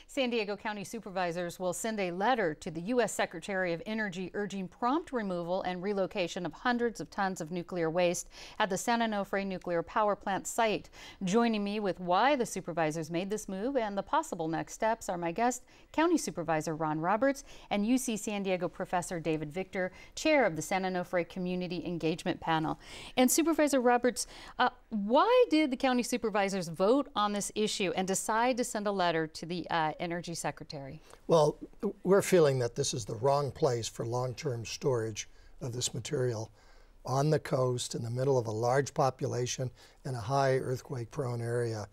San Diego County Supervisors will send a letter to the U.S. Secretary of Energy urging prompt removal and relocation of hundreds of tons of nuclear waste at the San Onofre nuclear power plant site. Joining me with why the supervisors made this move and the possible next steps are my guest, County Supervisor Ron Roberts, and UC San Diego Professor David Victor, chair of the San Onofre Community Engagement Panel. And Supervisor Roberts, why did the county supervisors vote on this issue and decide to send a letter to the Energy Secretary? Well, we're feeling that this is the wrong place for long-term storage of this material on the coast in the middle of a large population in a high earthquake-prone area.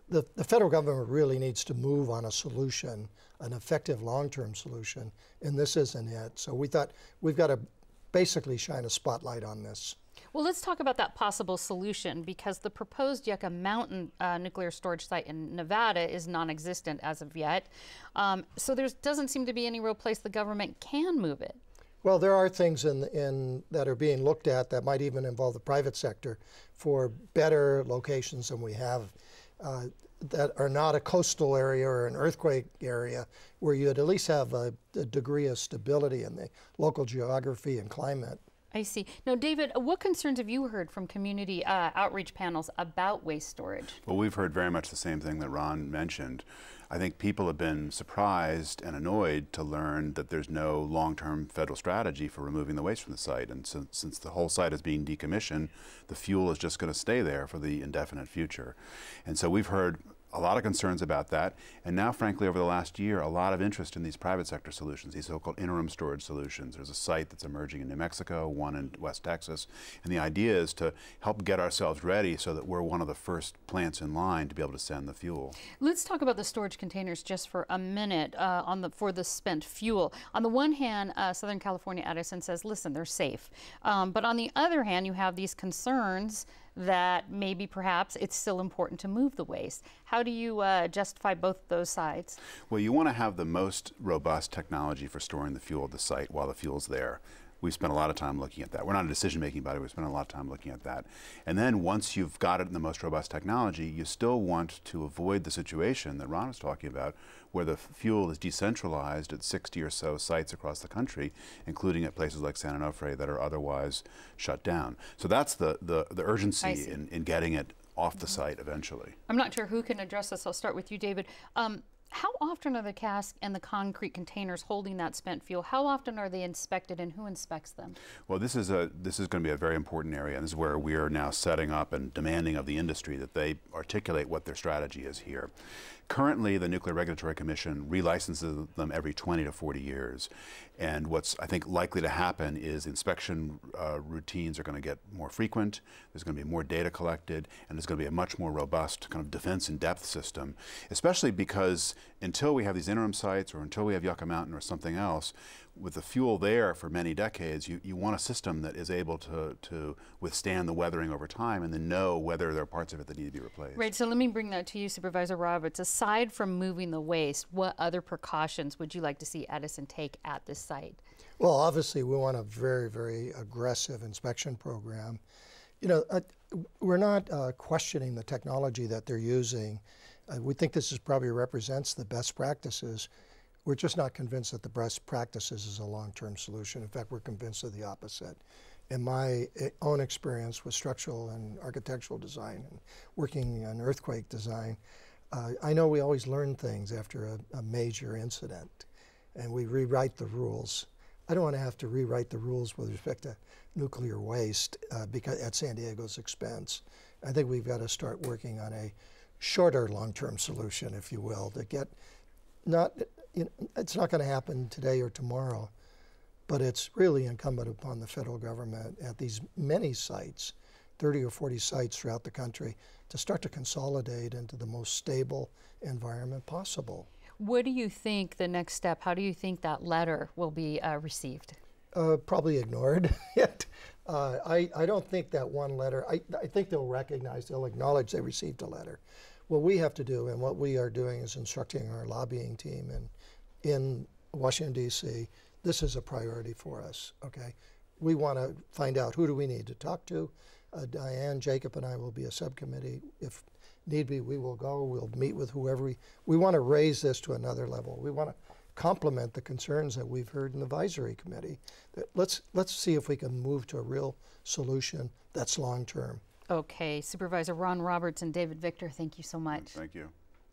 The federal government really needs to move on a solution, an effective long-term solution, and this isn't it. So we thought we've got to basically shine a spotlight on this. Well, let's talk about that possible solution, because the proposed Yucca Mountain nuclear storage site in Nevada is non-existent as of yet. So there doesn't seem to be any real place the government can move it. Well, there are things that are being looked at that might even involve the private sector for better locations than we have that are not a coastal area or an earthquake area, where you'd at least have a degree of stability in the local geography and climate. I see. Now, David, what concerns have you heard from community outreach panels about waste storage? Well, we've heard very much the same thing that Ron mentioned. I think people have been surprised and annoyed to learn that there's no long-term federal strategy for removing the waste from the site. And since the whole site is being decommissioned, the fuel is just going to stay there for the indefinite future. And so we've heard a lot of concerns about that, and now, frankly, over the last year, a lot of interest in these private sector solutions, these so-called interim storage solutions. There's a site that's emerging in New Mexico, one in West Texas, and the idea is to help get ourselves ready so that we're one of the first plants in line to be able to send the fuel. Let's talk about the storage containers just for a minute for the spent fuel. On the one hand, Southern California Edison says, listen, they're safe. But on the other hand, you have these concerns that maybe perhaps it's still important to move the waste. How do you justify both those sides? Well, you want to have the most robust technology for storing the fuel at the site while the fuel's there. We've spent a lot of time looking at that. We're not a decision-making body, we've spent a lot of time looking at that. And then once you've got it in the most robust technology, you still want to avoid the situation that Ron was talking about, where the fuel is decentralized at 60 or so sites across the country, including at places like San Onofre that are otherwise shut down. So that's the urgency in getting it off the site eventually. I'm not sure who can address this. I'll start with you, David. How often are the casks and the concrete containers holding that spent fuel? How often are they inspected, and who inspects them? Well, this is going to be a very important area, and this is where we are now setting up and demanding of the industry that they articulate what their strategy is here. Currently, the Nuclear Regulatory Commission relicenses them every 20 to 40 years. And what's, I think, likely to happen is inspection routines are going to get more frequent, there's going to be more data collected, and there's going to be a much more robust kind of defense in depth system, especially because until we have these interim sites or until we have Yucca Mountain or something else, with the fuel there for many decades, you want a system that is able to withstand the weathering over time and then know whether there are parts of it that need to be replaced. Right, so let me bring that to you, Supervisor Roberts. Aside from moving the waste, what other precautions would you like to see Edison take at this site? Well, obviously, we want a very, very aggressive inspection program. You know, we're not questioning the technology that they're using. We think this probably represents the best practices. We're just not convinced that the best practices is a long-term solution. In fact, we're convinced of the opposite. In my own experience with structural and architectural design and working on earthquake design, I know we always learn things after a major incident, and we rewrite the rules. I don't want to have to rewrite the rules with respect to nuclear waste because at San Diego's expense. I think we've got to start working on a shorter long-term solution, if you will, to get it's not going to happen today or tomorrow, but it's really incumbent upon the federal government at these many sites, 30 or 40 sites throughout the country, to start to consolidate into the most stable environment possible. What do you think the next step, how do you think that letter will be received? Probably ignored. I don't think that one letter, I think they'll acknowledge they received a letter. What we have to do, and what we are doing, is instructing our lobbying team in Washington, D.C. This is a priority for us, okay? We want to find out who do we need to talk to. Diane, Jacob, and I will be a subcommittee. If need be, we will go, we'll meet with whoever we want to raise this to another level. We want to complement the concerns that we've heard in the advisory committee. Let's see if we can move to a real solution that's long term. Okay, Supervisor Ron Roberts and David Victor, thank you so much. Thank you.